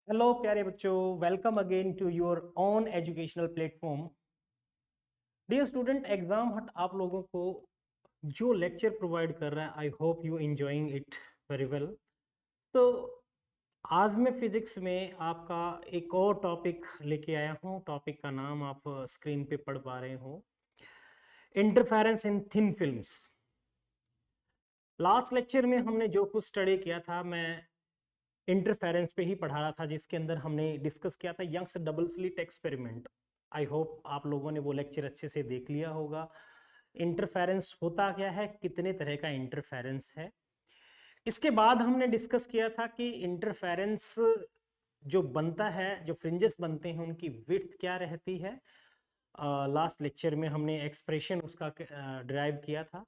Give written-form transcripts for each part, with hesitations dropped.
Hello प्यारे बच्चों, welcome again to your own educational platform. Dear student, exam हट आप लोगों को जो लेक्चर प्रोवाइड कर रहा है, I hope you enjoying it very well. तो आज मैं फिजिक्स में आपका एक और टॉपिक लेके आया हूँ। टॉपिक का नाम आप स्क्रीन पे पढ़ पा रहे हो, इंटरफेरेंस इन थिन फिल्म्स। लास्ट लेक्चर में हमने जो कुछ स्टडी किया था, मैं इंटरफेरेंस पे ही पढ़ा रहा था, जिसके अंदर हमने डिस्कस किया था Young's double slit experiment. I hope आप लोगों ने वो लेक्चर अच्छे से देख लिया होगा। इंटरफेरेंस होता क्या है, कितने तरह का इंटरफेरेंस है। इसके बाद हमने डिस्कस किया था कि इंटरफेरेंस जो बनता है, जो फ्रिंजेस बनते हैं, उनकी विड्थ क्या रहती है। लास्ट लेक्चर में हमने एक्सप्रेशन उसका डिराइव किया था।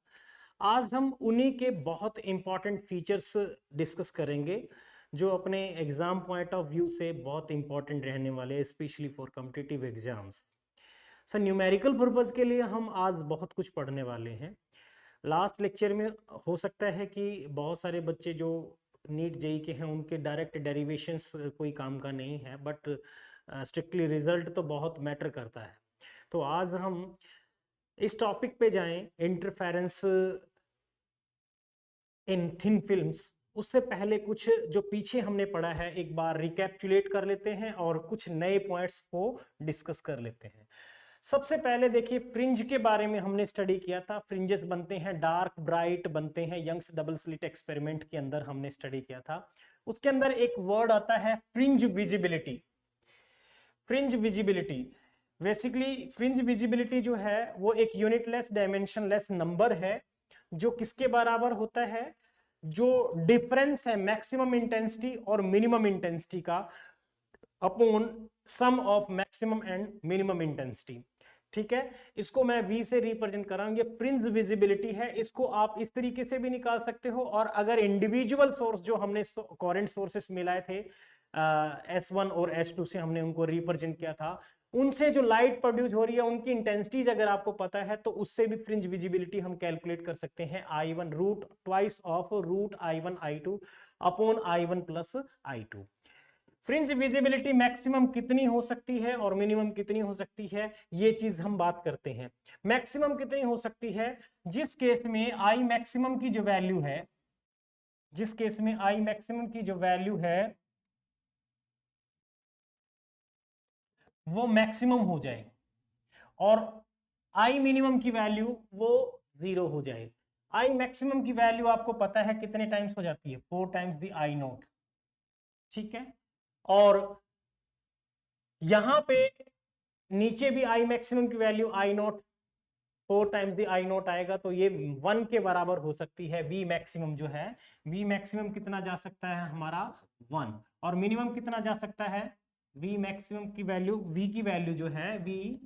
आज हम उन्हीं के बहुत इंपॉर्टेंट फीचर्स डिस्कस करेंगे जो अपने एग्जाम पॉइंट ऑफ व्यू से बहुत इंपॉर्टेंट रहने वाले हैं, specially for competitive exams. Sir, numerical purpose के लिए हम आज बहुत कुछ पढ़ने वाले हैं। लास्ट लेक्चर में हो सकता है कि बहुत सारे बच्चे जो नीट जेई के हैं, उनके डायरेक्ट डेरिवेशंस कोई काम का नहीं है, बट स्ट्रिक्टली रिजल्ट तो बहुत मैटर करता है। तो आज हम इस टॉपिक पे जाएं, इंटरफेरेंस इन थिन फिल्म्स। उससे पहले कुछ जो पीछे हमने पढ़ा है एक बार रिकैप्चुलेट कर लेते हैं और कुछ नए पॉइंट्स को डिस्कस कर लेते हैं। सबसे पहले देखिए, फ्रिंज के बारे में हमने स्टडी किया था। फ्रिंजेस बनते हैं डार्क ब्राइट बनते हैं, यंग्स डबल स्लिट एक्सपेरिमेंट के अंदर हमने स्टडी किया था। उसके अंदर एक वर्ड आता है fringe visibility. Fringe visibility basically, fringe visibility जो है वो एक यूनिटलेस डायमेंशनलेस नंबर है जो किसके बराबर होता है, जो डिफरेंस है मैक्सिमम इंटेंसिटी और मिनिमम इंटेंसिटी का upon sum of maximum and minimum intensity. ठीक है, इसको मैं V से रिप्रेजेंट कर रहा हूं। ये फ्रिंज विजिबिलिटी है। इसको आप इस तरीके से भी निकाल सकते हो, और अगर इंडिविजुअल सोर्स जो हमने करंट सोर्सेस मिलाए थे S1 और S2 से हमने उनको रिप्रेजेंट किया था, उनसे जो लाइट प्रोड्यूस हो रही है उनकी इंटेंसिटीज अगर आपको पता है तो उससे भी फ्रिंज विजिबिलिटी हम कैलकुलेट कर सकते हैं। I1 root twice of root I1 I2 upon I1 plus I2। Fringe visibility maximum कितनी हो सकती है और मिनिमम कितनी हो सकती है, ये चीज हम बात करते हैं। मैक्सिमम कितनी हो सकती है, जिस केस में आई मैक्सिमम की जो वैल्यू है, जिस केस में आई मैक्सिमम की जो वैल्यू है वो मैक्सिमम हो जाए और आई मिनिमम की वैल्यू वो 0 हो जाए। आई मैक्सिमम की वैल्यू आपको पता है कितने टाइम्स हो जाती है, 4 टाइम्स दी आई नॉट। ठीक है, और यहां पे नीचे भी आई मैक्सिमम की value I not 4 times the I not आएगा, तो ये 1 के बराबर हो सकती है। वी मैक्सिमम जो है, वी मैक्सिमम कितना जा सकता है हमारा 1, और मिनिमम कितना जा सकता है, वी मैक्सिमम की वैल्यू, वी की वैल्यू जो है, वी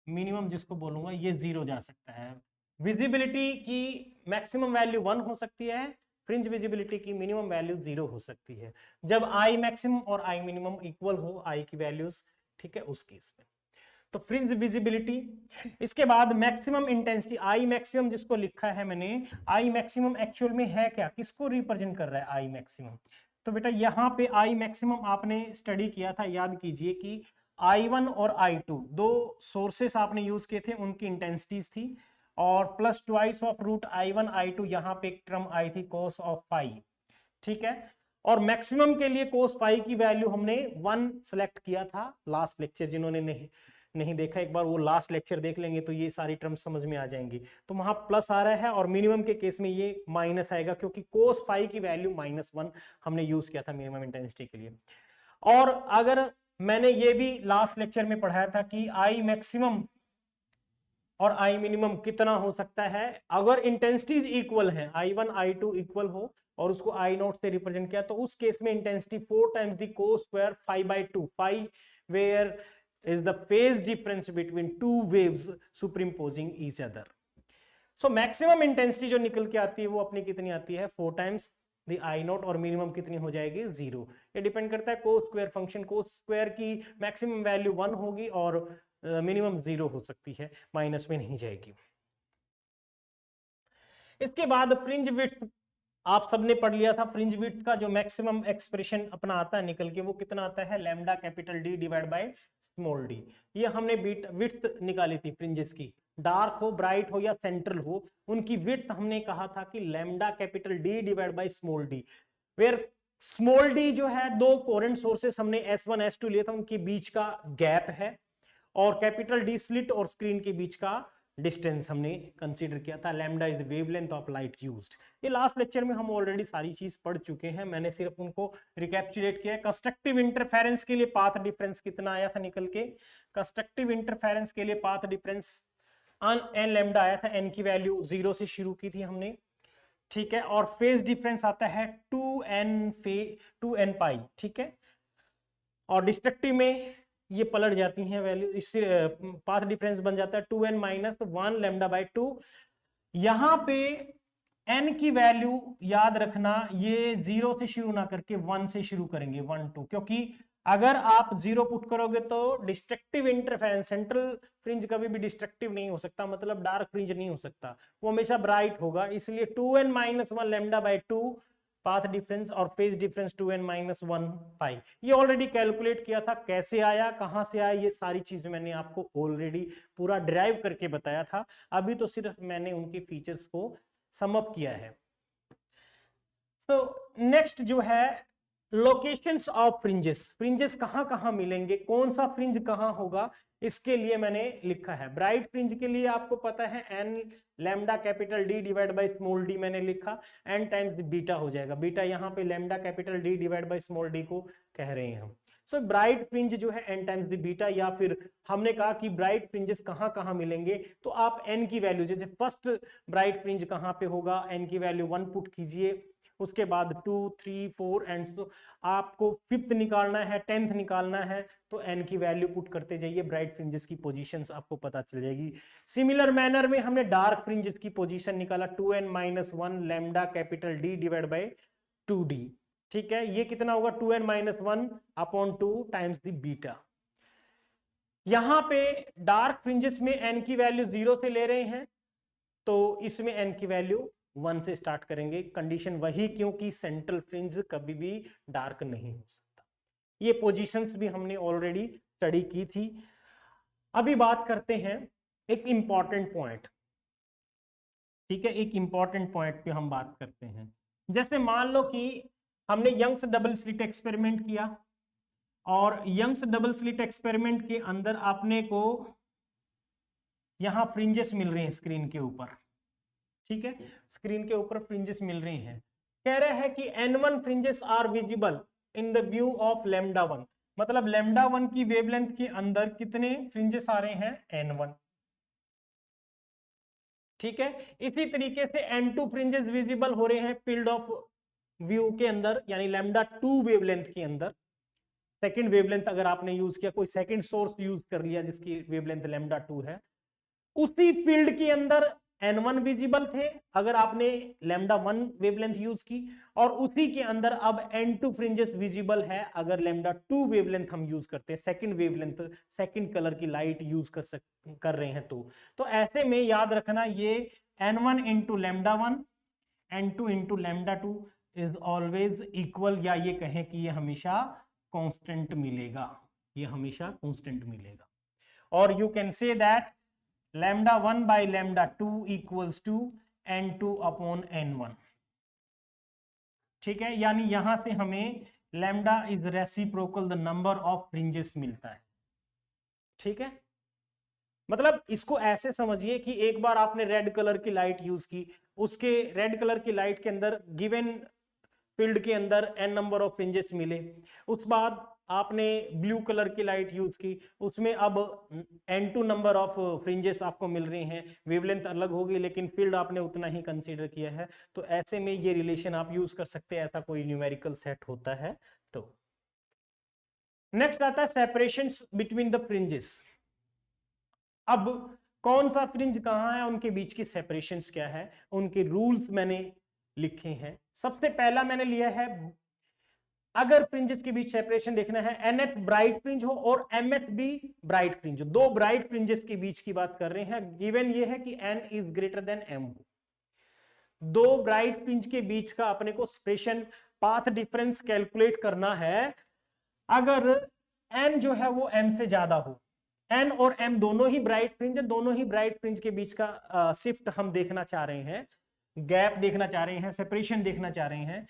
मिनिमम जिसको बोलूंगा, ये 0 जा सकता है। विजिबिलिटी की मैक्सिमम वैल्यू 1 हो सकती है, फ्रिंज विजिबिलिटी की मिनिमम वैल्यू 0 हो सकती है, जब आई मैक्सिमम और आई मिनिमम इक्वल हो आई की वैल्यूज। ठीक है, उस केस में तो फ्रिंज विजिबिलिटी। इसके बाद मैक्सिमम इंटेंसिटी, आई मैक्सिमम जिसको लिखा है मैंने, आई मैक्सिमम एक्चुअल में है क्या, किसको रिप्रेजेंट कर रहा है आई मैक्सिमम। तो बेटा यहाँ पे आई मैक्सिमम आपने स्टडी किया था, याद कीजिए कि I1 और I2 दो सोर्सेस आपने यूज किए थे, उनकी इंटेंसिटीज थी, और plus twice of root I1 I2, यहां पे एक टर्म आई थी कोस ऑफ फाई। ठीक है, और मैक्सिमम के लिए कोस फाई की वैल्यू हमने 1 सेलेक्ट किया था लास्ट लेक्चर। जिन्होंने नहीं देखा, एक बार वो लास्ट लेक्चर देख लेंगे तो ये सारी टर्म्स समझ में आ जाएंगी। तो वहां प्लस आ रहा है, और मिनिमम के केस में ये माइनस आएगा, क्योंकि कोस फाई की वैल्यू -1 हमने यूज किया था मिनिमम इंटेंसिटी के लिए। और अगर मैंने ये भी लास्ट लेक्चर में पढ़ाया था कि आई मैक्सिमम और आई मिनिमम कितना हो सकता है, अगर इंटेंसिटीज इक्वल है, I1 I2 इक्वल हो और उसको आई नॉट से रिप्रेजेंट किया, तो उस केस में intensity 4 times the cos square π/2, phi where is the phase difference between two waves superimposing each other. So maximum intensity जो निकल के आती है वो अपनी कितनी आती है, 4 टाइम्स द आई नॉट, और मिनिमम कितनी हो जाएगी 0। ये डिपेंड करता है cos square function, cos square की मैक्सिमम वैल्यू 1 होगी और मिनिमम 0 हो सकती है, माइनस में नहीं जाएगी। इसके बाद फ्रिंज विड्थ आप सबने पढ़ लिया था फ्रिंज विड्थ का जो मैक्सिमम एक्सप्रेशन अपना आता है निकल के, वो कितना आता है, lambda capital D divide by small D. ये हमने विड्थ निकाली थी फ्रिंजेस की, डार्क हो, ब्राइट हो या सेंट्रल हो, उनकी विड्थ हमने कहा था कि lambda capital D divide by small d, where small d जो है दो कोरेंट सोर्सेस हमने S1 S2 लिया था, उनके बीच का गैप है, और कैपिटल डी स्लिट और स्क्रीन के बीच का डिस्टेंस हमने कंसीडर किया था। Lambda is the wavelength of light used. ये लास्ट लेक्चर में हम ऑलरेडी सारी चीज पढ़ चुके हैं, मैंने सिर्फ उनको रिकैप्चुलेट किया है। कंस्ट्रक्टिव इंटरफेरेंस के लिए पाथ डिफरेंस कितना आया था निकल के, कंस्ट्रक्टिव इंटरफेरेंस के लिए पाथ डिफरेंस एन लैम्डा आया था, एन की वैल्यू 0 से शुरू की थी हमने, ठीक है, और फेज डिफरेंस आता है 2n पाई, ठीक है, और डिस्ट्रक्टिव में ये पलट जाती हैं वैल्यू, इससे पाथ डिफरेंस बन जाता है 2n माइनस 1 लैम्डा बाय 2। यहां पे n की वैल्यू याद रखना, ये 0 से शुरू ना करके 1 से शुरू करेंगे, 1 2, क्योंकि अगर आप 0 पुट करोगे तो डिस्ट्रक्टिव इंटरफेरेंस, सेंट्रल फ्रिंज कभी भी डिस्ट्रक्टिव नहीं हो सकता, मतलब डार्क फ्रिंज नहीं हो सकता, वो हमेशा ब्राइट होगा, इसलिए 2n minus 1 lambda by 2 path difference, और फेज डिफरेंस 2n माइनस 1 पाई। ये ऑलरेडी कैलकुलेट किया था, कैसे आया, कहां से आया, ये सारी चीजें मैंने आपको ऑलरेडी पूरा ड्राइव करके बताया था, अभी तो सिर्फ मैंने उनके फीचर्स को सम अप किया है। तो नेक्स्ट जो है लोकेशंस ऑफ फ्रिंजेस, फ्रिंजेस कहां कहां मिलेंगे, कौन सा फ्रिंज कहां होगा, इसके लिए मैंने लिखा है। ब्राइट फ्रिंज के लिए आपको पता है n lambda capital D divide by small d मैंने लिखा, एन टाइम्स बीटा हो जाएगा, बीटा यहाँ पे lambda capital D divide by small D को कह रहे हैं हम। सो ब्राइट फ्रिंज जो है एन टाइम्स द बीटा, या फिर हमने कहा कि ब्राइट फ्रिंजेस कहां कहां मिलेंगे, तो आप एन की वैल्यू, जैसे फर्स्ट ब्राइट फ्रिंज कहां पे होगा, एन की वैल्यू 1 पुट कीजिए, उसके बाद 2 3 4 एंड सो आपको 5th निकालना है, 10th निकालना है, तो n की वैल्यू पुट करते जाइए, ब्राइट फ्रिंजेस की पोजीशंस आपको पता चल जाएगी। सिमिलर मैनर में हमने डार्क फ्रिंजेस की पोजीशन निकाला, 2n minus 1 lambda capital d divide bye 2d, ठीक है, ये कितना होगा 2n minus 1 upon 2 times the beta. यहां पे डार्क फ्रिंजेस में n की वैल्यू 0 से ले रहे हैं, तो इसमें n की वैल्यू 1 से स्टार्ट करेंगे, कंडीशन वही, क्योंकि सेंट्रल फ्रिंज कभी भी डार्क नहीं हो सकता। ये पोजीशंस भी हमने ऑलरेडी स्टडी की थी। अभी बात करते हैं एक इंपॉर्टेंट पॉइंट, ठीक है, एक इंपॉर्टेंट पॉइंट पे हम बात करते हैं। जैसे मान लो कि हमने यंग्स डबल स्लिट एक्सपेरिमेंट किया, और यंग्स डबल स्लिट एक्सपेरिमेंट के अंदर आपने को यहां फ्रिंजेस मिल रहे हैं स्क्रीन के ऊपर, ठीक है, स्क्रीन के ऊपर फ्रिंजेस मिल रही हैं, कह रहे हैं कि n1 fringes are visible in the view of lambda 1, मतलब लैम्डा 1 की वेवलेंथ के अंदर कितने फ्रिंजेस आ रहे हैं, n1, ठीक है। इसी तरीके से n2 फ्रिंजेस विजिबल हो रहे हैं फील्ड ऑफ व्यू के अंदर, यानी लैम्डा 2 वेवलेंथ के अंदर, सेकंड वेवलेंथ अगर आपने यूज किया, कोई सेकंड सोर्स यूज कर लिया जिसकी वेवलेंथ लैम्डा 2 है, उसी फील्ड के अंदर n1 विजिबल थे अगर आपने लैम्डा 1 वेवलेंथ यूज की, और उसी के अंदर अब n2 फ्रिंजेस विजिबल है अगर लैम्डा 2 वेवलेंथ हम यूज करते हैं, सेकंड वेवलेंथ, सेकंड कलर की लाइट यूज कर रहे हैं, तो ऐसे में याद रखना ये n1 into lambda 1 n2 into lambda 2 is always equal, या ये कहें कि ये हमेशा कांस्टेंट मिलेगा, ये हमेशा कांस्टेंट मिलेगा, और you can say that lambda 1 by lambda 2 equals to n2 upon n1, ठीक है, यानी यहां से हमें lambda is reciprocal the number of fringes मिलता है, ठीक है। मतलब इसको ऐसे समझिए कि एक बार आपने रेड कलर की लाइट यूज की, उसके रेड कलर की लाइट के अंदर गिवन फील्ड के अंदर n नंबर ऑफ फ्रिंजेस मिले, उस बाद आपने ब्लू कलर की लाइट यूज की, उसमें अब n2 नंबर ऑफ फ्रिंजेस आपको मिल रहे हैं, वेवलेंथ अलग होगी लेकिन फील्ड आपने उतना ही कंसीडर किया है, तो ऐसे में ये रिलेशन आप यूज कर सकते हैं, ऐसा कोई न्यूमेरिकल सेट होता है। तो नेक्स्ट आता है सेपरेशंस बिटवीन द फ्रिंजेस। अब कौन सा फ्रिंज कहां है, उनके बीच की सेपरेशंस क्या है, उनके रूल्स मैंने लिखे हैं। सबसे पहला मैंने लिया है, अगर फ्रिंजेस के बीच सेपरेशन देखना है, nth ब्राइट फ्रिंज हो और mth भी ब्राइट फ्रिंज हो, दो ब्राइट फ्रिंजेस के बीच की बात कर रहे हैं, गिवन ये है कि n is greater than m हो, दो ब्राइट फ्रिंज के बीच का अपने को सेपरेशन पाथ डिफरेंस कैलकुलेट करना है अगर n जो है वो m से ज्यादा हो। n और m दोनों ही ब्राइट फ्रिंज है, दोनों ही ब्राइट फ्रिंज के बीच का शिफ्ट हम देखना चाह रहे हैं, गैप देखना चाह रहे हैं, सेपरेशन देखना चाह रहे हैं,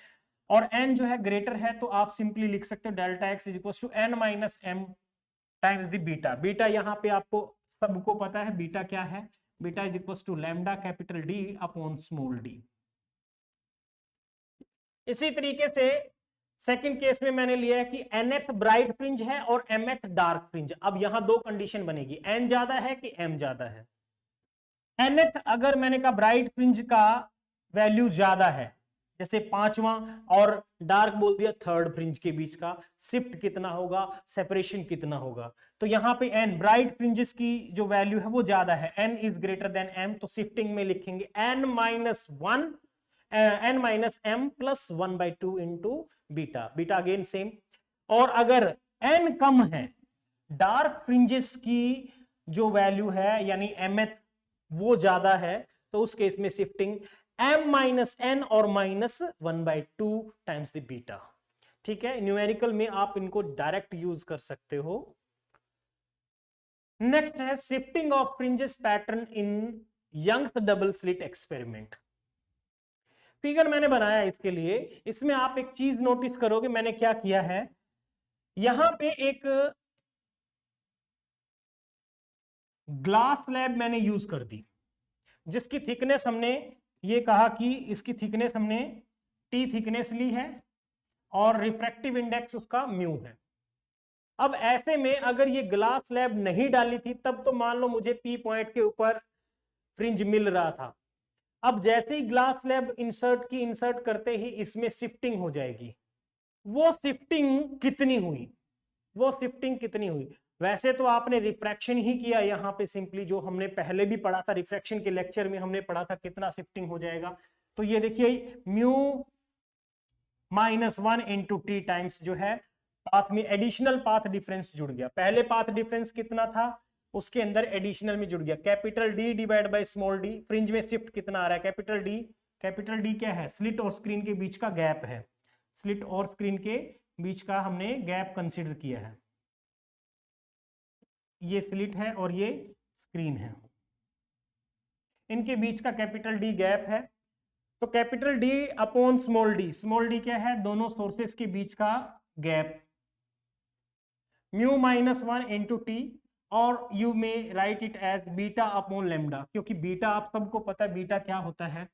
और n जो है ग्रेटर है तो आप सिंपली लिख सकते हो delta x is equal to n minus m times the beta. Beta यहां पे आपको सबको पता है बीटा क्या है, beta is equal to lambda capital D upon small d। इसी तरीके से सेकंड केस में मैंने लिया है कि nth ब्राइट फ्रिंज है और mth डार्क फ्रिंज। अब यहां दो कंडीशन बनेगी, n ज्यादा है कि m ज्यादा है। nth अगर मैंने कहा ब्राइट फ्रिंज का वैल्यू ज्यादा है, जैसे पांचवा, और डार्क बोल दिया थर्ड फ्रिंज के बीच का शिफ्ट कितना होगा, सेपरेशन कितना होगा, तो यहां पे n ब्राइट फ्रिंजेस की जो वैल्यू है वो ज्यादा है, n is greater than m, तो शिफ्टिंग में लिखेंगे n minus m plus 1/2 into beta, beta again same. और अगर n कम है, डार्क फ्रिंजेस की जो वैल्यू है यानी mth वो ज्यादा है, तो उस केस में शिफ्टिंग m माइनस n और माइनस 1/2 टाइम्स द बीटा। ठीक है, न्यूमेरिकल में आप इनको डायरेक्ट यूज कर सकते हो। नेक्स्ट है shifting of fringes pattern in Young's double slit experiment. Figure मैंने बनाया इसके लिए, इसमें आप एक चीज नोटिस करोगे मैंने क्या किया है, यहां पे एक ग्लास स्लैब मैंने यूज कर दी, जिसकी थिकनेस हमने ये कहा कि इसकी थिकनेस हमने T थिकनेस ली है और रिफ्रैक्टिव इंडेक्स उसका म्यू है। अब ऐसे में अगर ये ग्लास स्लैब नहीं डाली थी तब तो मान लो मुझे P पॉइंट के ऊपर फ्रिंज मिल रहा था। अब जैसे ही ग्लास स्लैब इंसर्ट करते ही इसमें शिफ्टिंग हो जाएगी। वो शिफ्टिंग कितनी हुई, वो शिफ्टिंग कितनी हुई, वैसे तो आपने रिफ्रैक्शन ही किया यहां पे, सिंपली जो हमने पहले भी पढ़ा था रिफ्रैक्शन के लेक्चर में हमने पढ़ा था कितना शिफ्टिंग हो जाएगा। तो ये देखिए mu minus 1 into T times जो है पाथ में एडिशनल पाथ डिफरेंस जुड़ गया। पहले पाथ डिफरेंस कितना था, उसके अंदर एडिशनल में जुड़ गया capital D divide by small d। Fringe में शिफ्ट कितना आ रहा है, कैपिटल D क्या है, स्लिट और स्क्रीन के बीच का गैप है, स्लिट और स्क्रीन के बीच का हमने गैप कंसीडर किया है। ये स्लिट है और ये स्क्रीन है, इनके बीच का कैपिटल D गैप है। तो capital D upon small d क्या है, दोनों सोर्सेस के बीच का gap, mu minus 1 into t, और you may write it as beta upon lambda, क्योंकि बीटा आप सबको पता है बीटा क्या होता है,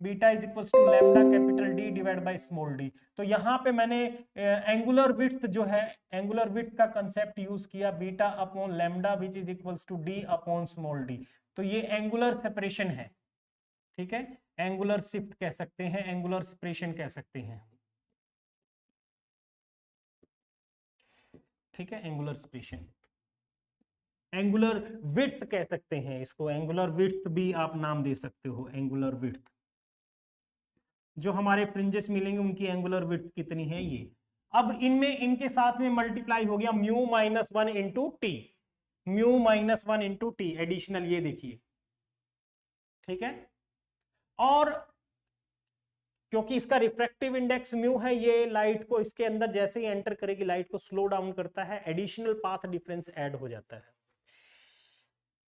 beta is equal to lambda capital D divide by small d। तो यहां पे मैंने एंगुलर विड्थ जो है, एंगुलर विड्थ का कंसेप्ट यूज किया, beta upon lambda which is equal to D upon small d। तो ये एंगुलर सेपरेशन है, ठीक है, एंगुलर शिफ्ट कह सकते हैं, एंगुलर सेपरेशन कह सकते हैं, ठीक है, एंगुलर सेपरेशन, एंगुलर विड्थ कह सकते हैं इसको, एंगुलर विड्थ भी आप नाम दे सकते हो, एंगुलर विड्थ। जो हमारे फ्रिंजेस मिलेंगे उनकी एंगुलर विड्थ कितनी है ये। अब इनमें इनके साथ में मल्टीप्लाई हो गया mu minus 1 into T, mu minus 1 into T additional, ये देखिए, ठीक है। और क्योंकि इसका रिफ्रैक्टिव इंडेक्स म्यू है, ये लाइट को इसके अंदर जैसे ही एंटर करेगी लाइट को स्लो डाउन करता है, एडिशनल पाथ डिफरेंस ऐड हो जाता है।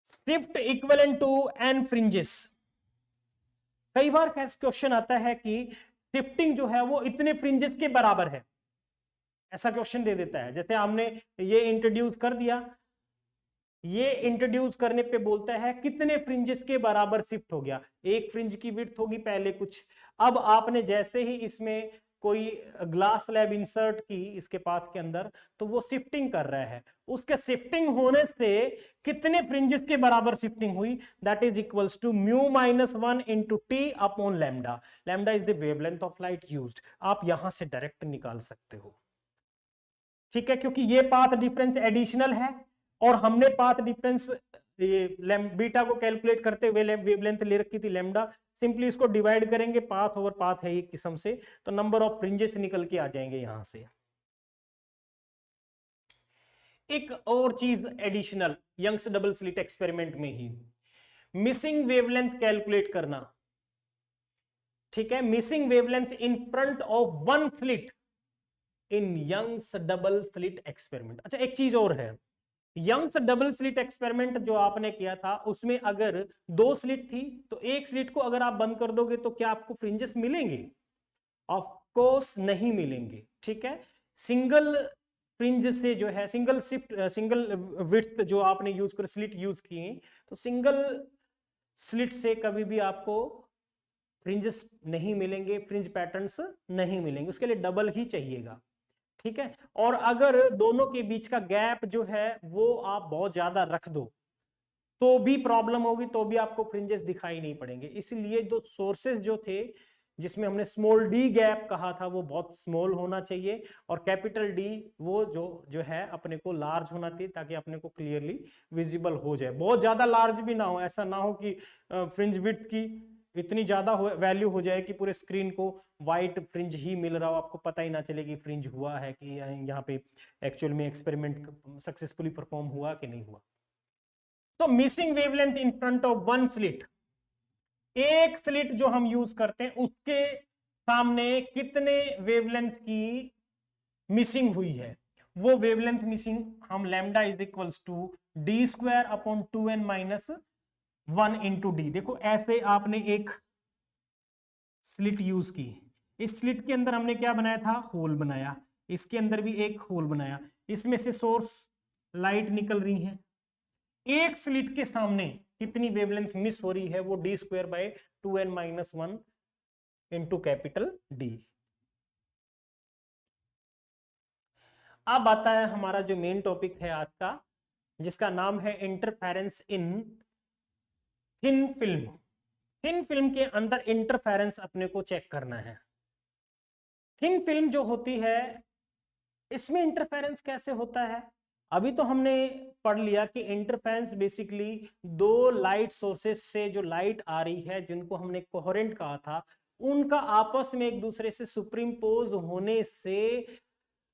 Shift equivalent to n fringes, कई बार क्वेश्चन आता है कि शिफ्टिंग जो है वो इतने फ्रिंजेस के बराबर है, ऐसा क्वेश्चन दे देता है। जैसे हमने ये इंट्रोड्यूस कर दिया, ये इंट्रोड्यूस करने पे बोलता है कितने फ्रिंजेस के बराबर शिफ्ट हो गया, एक फ्रिंज की विड्थ होगी पहले कुछ, अब आपने जैसे ही इसमें कोई ग्लास स्लैब इंसर्ट की इसके पाथ के अंदर, तो वो शिफ्टिंग कर रहा है, उसके शिफ्टिंग होने से कितने फ्रिंजेस के बराबर शिफ्टिंग हुई, that is equals to mu minus 1 into t upon lambda. Lambda is the wavelength of light used, आप यहां से डायरेक्ट निकाल सकते हो, ठीक है, क्योंकि ये पाथ डिफरेंस एडिशनल है और हमने पाथ डिफरेंस ये बीटा को कैलकुलेट करते हुए वेवलेंथ ले रखी थी लैम्डा, सिंपली इसको डिवाइड करेंगे, पाथ ओवर पाथ है एक किस्म से, तो नंबर ऑफ फ्रिंजेस निकल के आ जाएंगे यहां से। एक और चीज additional Young's double slit experiment में ही, मिसिंग वेवलेंथ कैलकुलेट करना। ठीक है, missing wavelength in front of one slit in Young's double slit experiment. अच्छा, एक चीज और है, यंग्स डबल स्लिट एक्सपेरिमेंट जो आपने किया था उसमें अगर 2 स्लिट थी तो एक स्लिट को अगर आप बंद कर दोगे तो क्या आपको फ्रिंजेस मिलेंगे? ऑफ कोर्स नहीं मिलेंगे। ठीक है, सिंगल फ्रिंज से जो है, सिंगल विड्थ जो आपने यूज कर स्लिट यूज किए, तो सिंगल स्लिट से कभी भी आपको फ्रिंजेस नहीं मिलेंगे, फ्रिंज पैटर्न्स नहीं मिलेंगे, उसके लिए डबल ही चाहिएगा। ठीक है, और अगर दोनों के बीच का गैप जो है वो आप बहुत ज्यादा रख दो तो भी प्रॉब्लम होगी, तो भी आपको फ्रिंजेस दिखाई नहीं पड़ेंगे। इसलिए जो सोर्सेस जो थे जिसमें हमने स्मॉल डी गैप कहा था वो बहुत स्मॉल होना चाहिए, और कैपिटल डी वो जो है अपने को लार्ज होना चाहिए ताकि अपने को क्लियरली विजिबल हो जाए। बहुत ज्यादा लार्ज भी ना हो, ऐसा ना हो कि फ्रिंज विड्थ की इतनी ज्यादा वैल्यू हो जाए कि पूरे स्क्रीन को व्हाइट फ्रिंज ही मिल रहा हो, आपको पता ही ना चले कि फ्रिंज हुआ है कि यहाँ पे एक्चुअल में एक्सपेरिमेंट सक्सेसफुली परफॉर्म हुआ कि नहीं हुआ। तो missing wavelength in front of one slit, एक स्लिट जो हम यूज करते हैं उसके सामने कितने वेवलेंथ की मिसिंग हुई है, वो वेवलेंथ मिसिंग हम lambda is equals to d square upon 2n minus 1 into d. देखो ऐसे आपने एक स्लिट यूज की, इस स्लिट के अंदर हमने क्या बनाया था, होल बनाया, इसके अंदर भी एक होल बनाया, इसमें से सोर्स लाइट निकल रही है, एक स्लिट के सामने कितनी वेवलेंथ मिस हो रही है, वो D square by 2n minus 1 into capital D. अब आता है हमारा जो मेन टॉपिक है आज का, जिसका नाम है इंटरफेरेंस इन थिन फिल्म। थिन फिल्म के अंदर इंटरफेरेंस अपने को चेक करना है। थिन फिल्म जो होती है इसमें इंटरफेरेंस कैसे होता है, अभी तो हमने पढ़ लिया कि इंटरफेरेंस बेसिकली दो लाइट सोर्सेस से जो लाइट आ रही है जिनको हमने कोहेरेंट कहा था, उनका आपस में एक दूसरे से सुपरिम्पोज होने से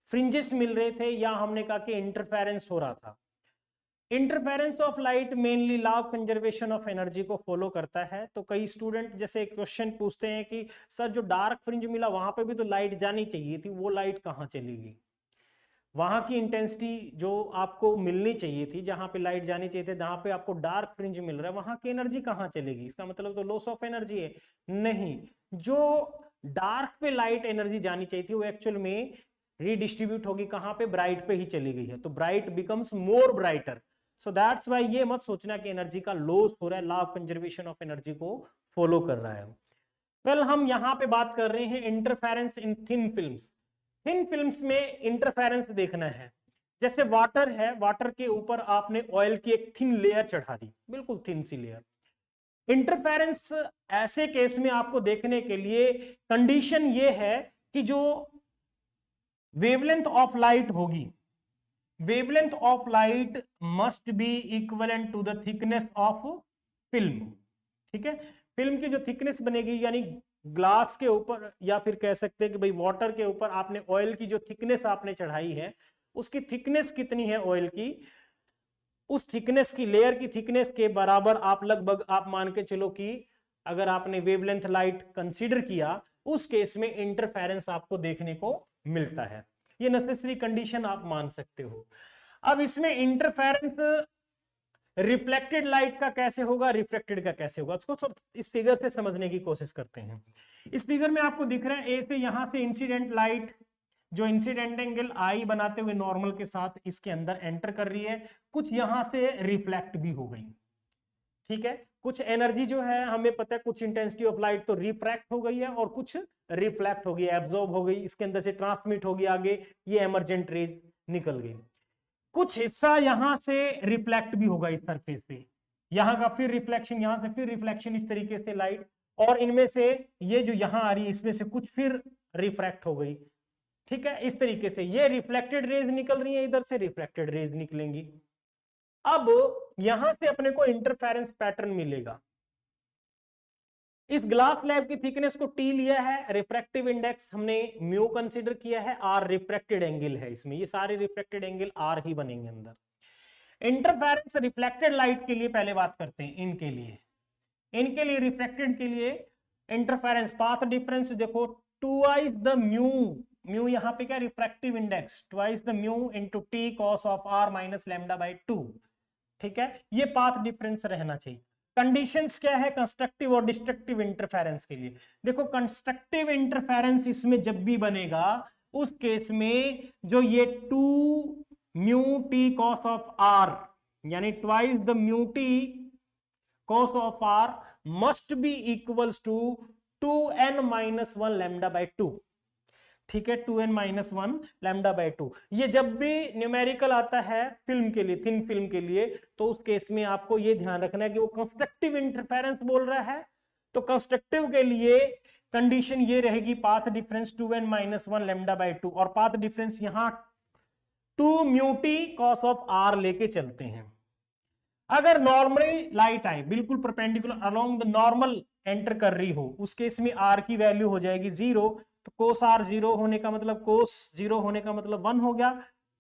फ्रिंजेस मिल रहे थे, या हमने कहा कि इंटरफेरेंस हो रहा था। Interference of light mainly law of conservation of energy को फॉलो करता है। तो कई स्टूडेंट जैसे क्वेश्चन पूछते हैं कि सर जो डार्क फ्रिंज मिला वहां पे भी तो लाइट जानी चाहिए थी, वो लाइट कहाँ चली गई? वहां की इंटेंसिटी जो आपको मिलनी चाहिए थी, जहां पे लाइट जानी चाहिए थी, जहां पे आपको डार्क फ्रिंज मिल रहा है वहां की एनर्जी कहाँ चलेगी? इसका मतलब तो लॉस ऑफ एनर्जी है। नहीं, जो डार्क पे लाइट एनर्जी जानी चाहिए थी वो एक्चुअल में रीडिस्ट्रीब्यूट होगी कहां पे, ब्राइट पे ही चली गई है, तो bright becomes more brighter. So that's why ये मत सोचना कि एनर्जी का लॉस हो रहा है, law of conservation of energy को फॉलो कर रहा है। वेल हम यहां पे बात कर रहे हैं इंटरफेरेंस इन थिन फिल्म्स। थिन फिल्म्स में इंटरफेरेंस देखना है, जैसे वाटर है, वाटर के ऊपर आपने ऑयल की एक थिन लेयर चढ़ा दी, बिल्कुल थिन सी लेयर। इंटरफेरेंस ऐसे केस में आपको देखने के लिए कंडीशन ये है कि जो वेवलेंथ ऑफ लाइट होगी, wavelength of light must be equivalent to the thickness of film. ठीक है, फिल्म की जो थिकनेस बनेगी, यानी ग्लास के ऊपर या फिर कह सकते हैं कि भाई वाटर के ऊपर आपने ऑयल की जो थिकनेस आपने चढ़ाई है, उसकी थिकनेस कितनी है ऑयल की, उस थिकनेस की, लेयर की थिकनेस के बराबर आप लगभग आप मान के चलो कि अगर आपने वेवलेंथ लाइट कंसीडर किया, उस केस में इंटरफेरेंस आपको देखने को मिलता है। ये नेसेसरी कंडीशन आप मान सकते हो। अब इसमें इंटरफेरेंस रिफ्लेक्टेड लाइट का कैसे होगा, रिफ्लेक्टेड का कैसे होगा, उसको इस फिगर से समझने की कोशिश करते हैं। इस फिगर में आपको दिख रहा है ए से यहां से इंसिडेंट लाइट जो इंसिडेंट एंगल आई बनाते हुए नॉर्मल के साथ इसके अंदर एंटर कर रही है, कुछ यहां से रिफ्लेक्ट भी हो गई। ठीक है, कुछ एनर्जी जो है हमें पता है, कुछ इंटेंसिटी ऑफ लाइट तो रिफ्रैक्ट हो गई है और कुछ रिफ्लेक्ट हो गई, एब्जॉर्ब हो गई, इसके अंदर से ट्रांसमिट होगी आगे, ये एमर्जेंट रेज निकल गई। कुछ हिस्सा यहां से रिफ्लेक्ट भी होगा इस सरफेस से, यहां का फिर रिफ्लेक्शन, यहां से फिर रिफ्लेक्शन, इस तरीके से लाइट, और इनमें से ये जो यहां आ रही है इसमें से कुछ फिर रिफ्रैक्ट हो गई। ठीक है, इस तरीके से ये रिफ्लेक्टेड रेज निकल रही है, इधर से रिफ्लेक्टेड रेज निकलेंगी। अब यहां से अपने को इंटरफेरेंस पैटर्न मिलेगा। इस ग्लास स्लैब की थिकनेस को टी लिया है, रिफ्रैक्टिव इंडेक्स हमने म्यू कंसीडर किया है, आर रिफ्रैक्टेड एंगल है इसमें, ये सारे रिफ्रैक्टेड एंगल आर ही बनेंगे अंदर। इंटरफेरेंस रिफ्लेक्टेड लाइट के लिए पहले बात करते हैं, इनके लिए रिफ्रैक्टेड के लिए इंटरफेरेंस पाथ डिफरेंस देखो ट्वाइस द म्यू, म्यू यहाँ पे क्या refractive index, twice the mu into t cos of r minus lambda by 2, ठीक है, ये पाथ डिफरेंस रहना चाहिए। कंडीशंस क्या है कंस्ट्रक्टिव और डिस्ट्रक्टिव इंटरफेरेंस के लिए, देखो कंस्ट्रक्टिव इंटरफेरेंस इसमें जब भी बनेगा उस केस में जो ये 2 mu t cos of r यानी twice the mu t cos of r must be equals to 2n minus 1 lambda by 2, ठीक है, 2n minus 1 lambda by 2। ये जब भी न्यूमेरिकल आता है फिल्म के लिए, थिन फिल्म के लिए, तो उस केस में आपको ये ध्यान रखना है कि वो कंस्ट्रक्टिव इंटरफेरेंस बोल रहा है, तो कंस्ट्रक्टिव के लिए कंडीशन ये रहेगी path difference 2n minus 1 lambda by 2, और पाथ डिफरेंस यहां 2 mu t cos of r लेके चलते हैं। अगर नॉर्मली लाइट आए बिल्कुल perpendicular along the normal enter कर रही हो, उस केस में r की वैल्यू हो जाएगी 0, तो कोस r 0 होने का मतलब कोस 0 होने का मतलब 1 हो गया।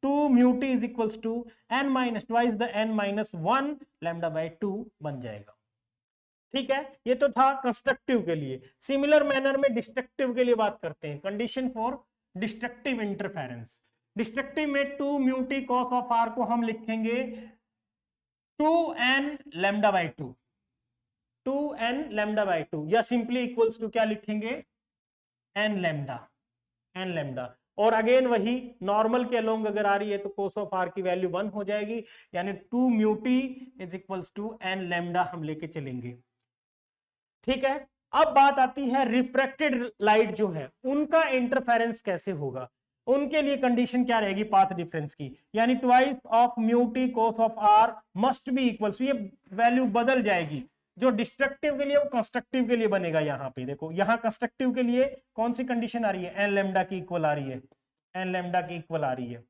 2 mu t is equals to n minus twice the n minus 1 lambda by 2 बन जाएगा, ठीक है। ये तो था कंस्ट्रक्टिव के लिए। सिमिलर मैनर में डिस्ट्रक्टिव के लिए बात करते हैं, condition for destructive interference. Destructive में 2 mu t cos of r को हम लिखेंगे 2n lambda by 2, 2n lambda by 2, या सिंपली इक्वल्स टू क्या लिखेंगे n लैम्डा, n लैम्डा। और अगेन वही नॉर्मल के अलोंग अगर आ रही है तो कोस ऑफ r की वैल्यू 1 हो जाएगी, यानी 2 mu t is equals to n lambda हम लेके चलेंगे, ठीक है। अब बात आती है रिफ्रैक्टेड लाइट जो है उनका इंटरफेरेंस कैसे होगा, उनके लिए कंडीशन क्या रहेगी पाथ डिफरेंस की, यानी twice of mu t cos of r must be equal, ये वैल्यू बदल जाएगी, जो डिस्ट्रक्टिव के लिए वो कंस्ट्रक्टिव के लिए बनेगा। यहाँ पे देखो, यहाँ कंस्ट्रक्टिव के लिए कौन सी कंडीशन आ रही है, एन लैम्डा की इक्वल आ रही है, एन लैम्डा की इक्वल आ रही है,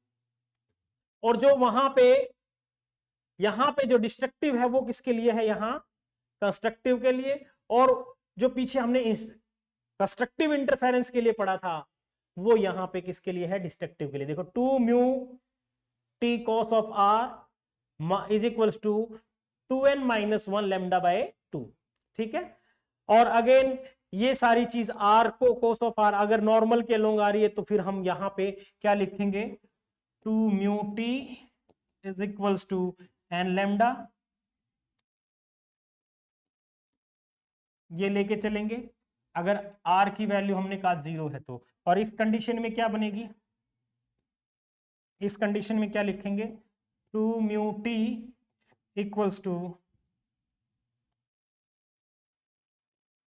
और जो वहां पे यहाँ पे जो डिस्ट्रक्टिव है वो किसके लिए है, यहाँ कंस्ट्रक्टिव के लिए, और जो पीछे हमने इस कंस्ट्रक्टिव इंटरफेरेंस के लिए पढ़ा था वो यहां पे किसके लिए है, डिस्ट्रक्टिव के लिए। देखो 2 mu t cos of r is equals to 2n minus 1 lambda by 2, ठीक है। और अगेन ये सारी चीज r को कॉस ऑफ r अगर नॉर्मल के लोग आ रही है तो फिर हम यहां पे क्या लिखेंगे, 2 mu t is equals to n lambda, ये लेके चलेंगे अगर r की वैल्यू हमने कहा 0 है तो। और इस कंडीशन में क्या बनेगी, इस कंडीशन में क्या लिखेंगे, 2 mu t equals to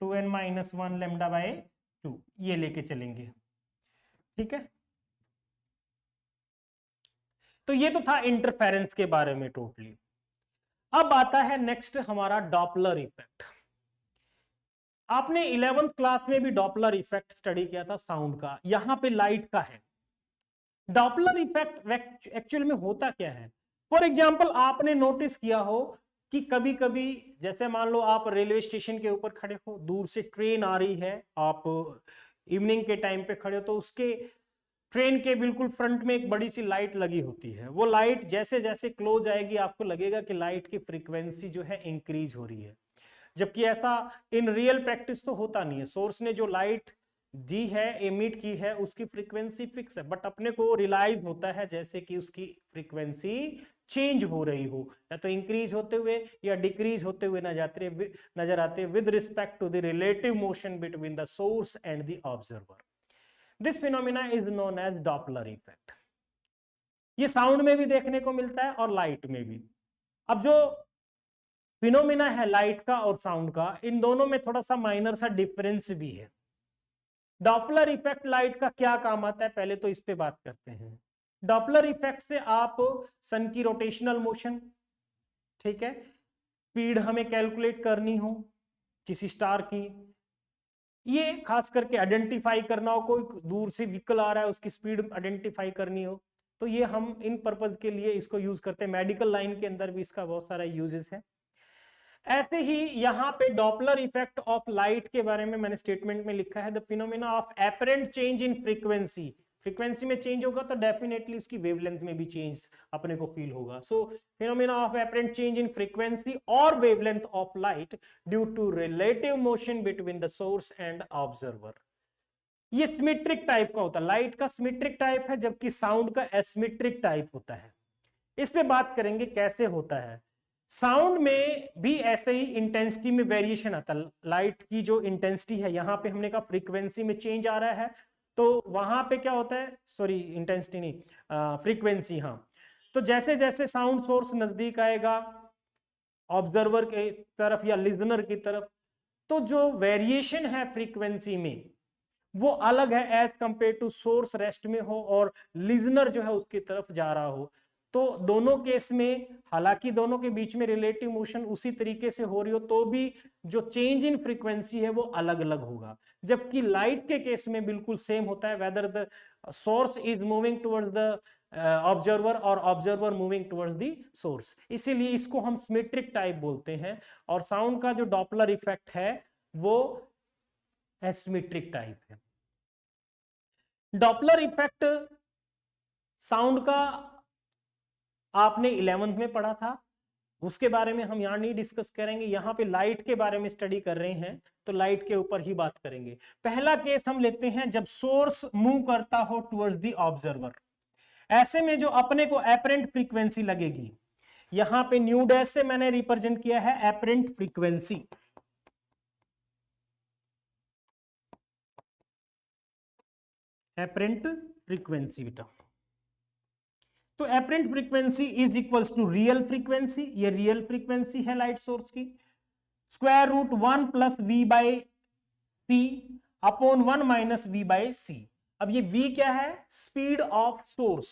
2n minus 1 lambda by 2, ये लेके चलेंगे, ठीक है। तो ये तो था इंटरफेरेंस के बारे में टोटली। अब आता है नेक्स्ट हमारा डॉपलर इफेक्ट। आपने 11th क्लास में भी डॉपलर इफेक्ट स्टडी किया था साउंड का, यहां पे लाइट का है। डॉपलर इफेक्ट एक्चुअल में होता क्या है, फॉर एग्जांपल आपने नोटिस किया हो कि कभी कभी जैसे मान लो आप रेलवे स्टेशन के ऊपर खड़े हो, दूर से ट्रेन आ रही है, आप इवनिंग के टाइम पे खड़े हो, तो उसके ट्रेन के बिल्कुल फ्रंट में एक बड़ी सी लाइट लगी होती है। वो लाइट जैसे जैसे क्लोज आएगी आपको लगेगा कि लाइट की फ्रीक्वेंसी जो है इंक्रीज हो रही है, जबकि ऐसा इन रियल प्रैक्टिस तो होता नहीं है। सोर्स ने जो लाइट दी है, एमिट की है, उसकी फ्रीक्वेंसी फिक्स है, बट अपने को रियलाइज होता है जैसे कि उसकी फ्रीक्वेंसी चेंज हो रही हो, या तो इंक्रीज होते हुए या डिक्रीज होते हुए नजर आते with respect to the relative motion between the source and the observer. This phenomena is known as Doppler effect. ये साउंड में भी देखने को मिलता है और लाइट में भी। अब जो फिनोमिना है लाइट का और साउंड का, इन दोनों में थोड़ा सा माइनर सा डिफरेंस भी है। डॉपलर इफेक्ट लाइट का क्या काम आता है, पहले तो इस पे बात करते हैं। डॉपलर इफेक्ट से आप सन की रोटेशनल मोशन, ठीक है, स्पीड हमें कैलकुलेट करनी हो किसी स्टार की, ये खास करके आइडेंटिफाई करना हो, कोई दूर से व्हीकल आ रहा है उसकी स्पीड आइडेंटिफाई करनी हो, तो ये हम इन पर्पज के लिए इसको यूज करते हैं। मेडिकल लाइन के अंदर भी इसका बहुत सारा यूजेस है। ऐसे ही यहां पे डॉपलर इफेक्ट ऑफ लाइट के बारे में मैंने स्टेटमेंट में लिखा है, the phenomena of apparent change in frequency frequency में चेंज होगा तो डेफिनेटली उसकी वेवलेंथ में भी चेंज अपने को फील होगा. So phenomena of apparent change in frequency और wavelength of light due to relative motion between the source and observer. ये सिमेट्रिक टाइप का होता है. लाइट का सिमेट्रिक टाइप है जबकि साउंड का एसिमेट्रिक टाइप होता है. इस पे बात करेंगे कैसे होता है. साउंड में भी ऐसे ही इंटेंसिटी में वेरिएशन आता है. लाइट की जो इंटेंसिटी है, यहां पे हमने कहा फ्रीक्वेंसी में चेंज आ रहा है, तो वहां पे क्या होता है, सॉरी इंटेंसिटी नहीं, फ्रीक्वेंसी. हाँ, तो जैसे जैसे साउंड सोर्स नजदीक आएगा ऑब्जर्वर के तरफ या लिजनर की तरफ, तो जो वेरिएशन है फ्रीक्वेंसी में वो अलग है as compare to source rest में हो और लिजनर जो है उसकी तरफ जा रहा हो. तो दोनों केस में हालांकि दोनों के बीच में रिलेटिव मोशन उसी तरीके से हो रही हो, तो भी जो चेंज इन फ्रीक्वेंसी है वो अलग अलग होगा. जबकि लाइट के केस में बिल्कुल सेम होता है, whether the source is moving towards the observer और observer moving towards the source. इसीलिए इसको हम सिमेट्रिक टाइप बोलते हैं. और साउंड का जो डॉपलर इफेक्ट है वो एसिमेट्रिक टाइप है. डॉपलर इफेक्ट साउंड का आपने 11th में पढ़ा था, उसके बारे में हम यहां नहीं डिस्कस करेंगे. यहां पे लाइट के बारे में स्टडी कर रहे हैं तो लाइट के ऊपर ही बात करेंगे. पहला केस हम लेते हैं जब सोर्स मूव करता हो टुवर्ड्स द ऑब्जर्वर. ऐसे में जो अपने को एपरेंट फ्रीक्वेंसी लगेगी, यहां पे न्यू डैश से मैंने रिप्रेजेंट किया है एपरेंट फ्रीक्वेंसी. एपरेंट फ्रीक्वेंसी बेटा, तो apparent frequency is equals to real frequency. ये रियल फ्रीक्वेंसी है लाइट सोर्स की. Square root 1 plus v by c upon 1 minus v by c. अब ये v क्या है, स्पीड ऑफ सोर्स.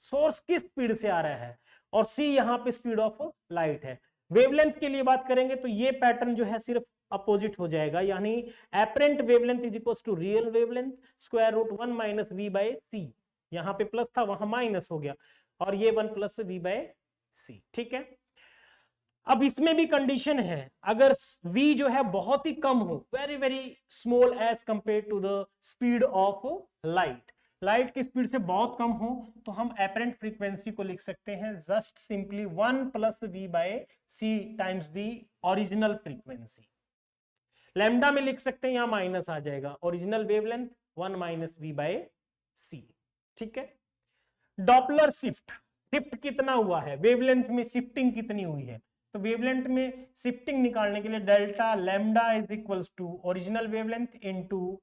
सोर्स किस स्पीड से आ रहा है, और c यहां पे स्पीड ऑफ लाइट है. वेवलेंथ के लिए बात करेंगे तो ये पैटर्न जो है सिर्फ अपोजिट हो जाएगा, यानी apparent wavelength is equals to real wavelength square root 1 minus v by c. यहां पे प्लस था वहां माइनस हो गया, और ये 1 प्लस वी बाय सी. ठीक है. अब इसमें भी कंडीशन है, अगर v जो है बहुत ही कम हो, very very small as compare to the speed of light, light की स्पीड से बहुत कम हो, तो हम एपरेंट फ्रीक्वेंसी को लिख सकते हैं just simply 1 plus v by c times the original frequency. Lambda में लिख सकते हैं, यहां माइनस आ जाएगा, original wavelength 1 minus v by c. ठीक है. डॉपलर शिफ्ट, शिफ्ट कितना हुआ है, वेवलेंथ में शिफ्टिंग कितनी हुई है, तो वेवलेंथ में शिफ्टिंग निकालने के लिए delta lambda is equals to original wavelength into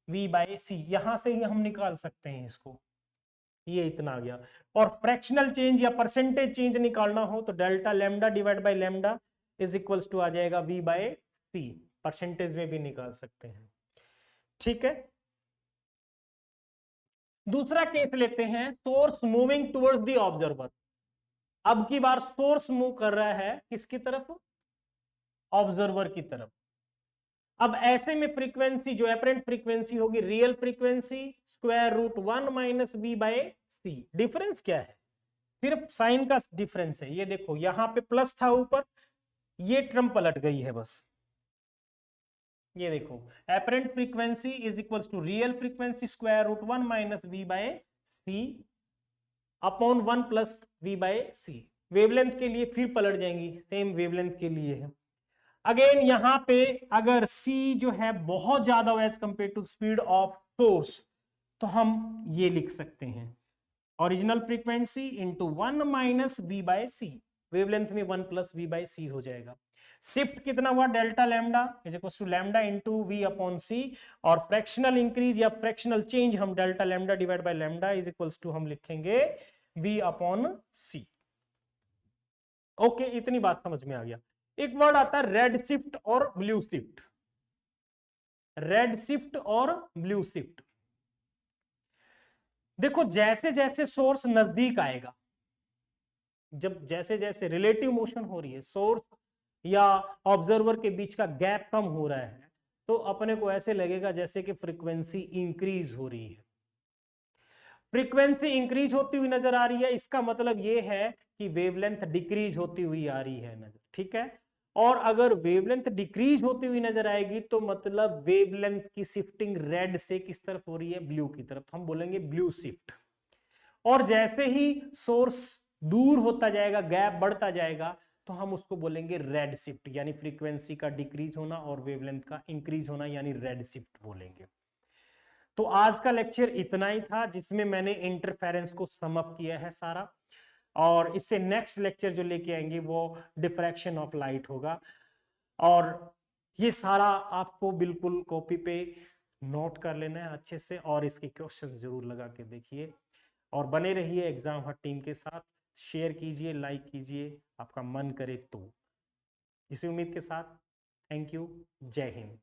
v by c. यहां से ही हम निकाल सकते हैं इसको, ये इतना आ गया. और फ्रैक्शनल चेंज या परसेंटेज चेंज निकालना हो तो delta lambda divide by lambda is equals to आ जाएगा वी बाय सी. परसेंटेज में भी निकाल सकते हैं. ठीक है. दूसरा केस लेते हैं, source moving towards the observer. अब की बार सोर्स मूव कर रहा है किसकी तरफ, ऑब्जर्वर की तरफ. अब ऐसे में फ्रीक्वेंसी जो एपरेंट फ्रीक्वेंसी होगी real frequency square root 1 minus v by c. Difference क्या है, सिर्फ साइन का डिफरेंस है. ये देखो यहां पे प्लस था ऊपर, ये टर्म पलट गई है बस. ये देखो apparent frequency is equals to real frequency square root 1 minus v by c upon 1 plus v by c. Wavelength के लिए फिर पलट जाएंगी, सेम वेवलेंथ के लिए है. अगेन यहां पे अगर c जो है बहुत ज्यादा हो as compare to speed of source, तो हम ये लिख सकते हैं original frequency into 1 minus v by c. Wavelength में 1 प्लस वी बाय सी हो जाएगा. शिफ्ट कितना हुआ, delta lambda is equal to lambda into v upon c. और फ्रैक्शनल इंक्रीज या फ्रैक्शनल चेंज हम delta lambda divide by lambda is equal to हम लिखेंगे वी अपॉन सी. ओके, इतनी बात समझ में आ गया. एक वर्ड आता है रेड शिफ्ट और ब्लू शिफ्ट. रेड शिफ्ट और ब्लू शिफ्ट. देखो जैसे जैसे सोर्स नजदीक आएगा, जब जैसे जैसे रिलेटिव मोशन हो रही है, सोर्स या ऑब्जर्वर के बीच का गैप कम हो रहा है, तो अपने को ऐसे लगेगा जैसे कि फ्रीक्वेंसी इंक्रीज हो रही है. फ्रीक्वेंसी इंक्रीज होती हुई नजर आ रही है, इसका मतलब यह है कि वेवलेंथ डिक्रीज होती हुई आ रही है नजर. ठीक है. और अगर वेवलेंथ डिक्रीज होती हुई नजर आएगी तो मतलब वेवलेंथ की शिफ्टिंग रेड से किस तरफ हो रही है, ब्लू की तरफ, तो हम बोलेंगे ब्लू शिफ्ट। और जैसे ही सोर्स दूर होता जाएगा, गैप बढ़ता जाएगा, तो हम उसको बोलेंगे रेड शिफ्ट, यानी फ्रीक्वेंसी का डिक्रीज होना और वेवलेंथ का इंक्रीज होना, यानी रेड शिफ्ट बोलेंगे। तो आज का लेक्चर इतना ही था, जिसमें मैंने इंटरफेरेंस को सम अप किया है सारा, और इससे नेक्स्ट लेक्चर जो लेके आएंगे वो डिफ्रैक्शन ऑफ लाइट होगा। और ये सारा आपको बिल्कुल कॉपी पे नोट कर लेना है अच्छे से, और इसके क्वेश्चन जरूर लगा के देखिए, और बने रहिए एग्जाम हट टीम के साथ। शेयर कीजिए, लाइक कीजिए, आपका मन करे तो। इसी उम्मीद के साथ थैंक यू, जय हिंद।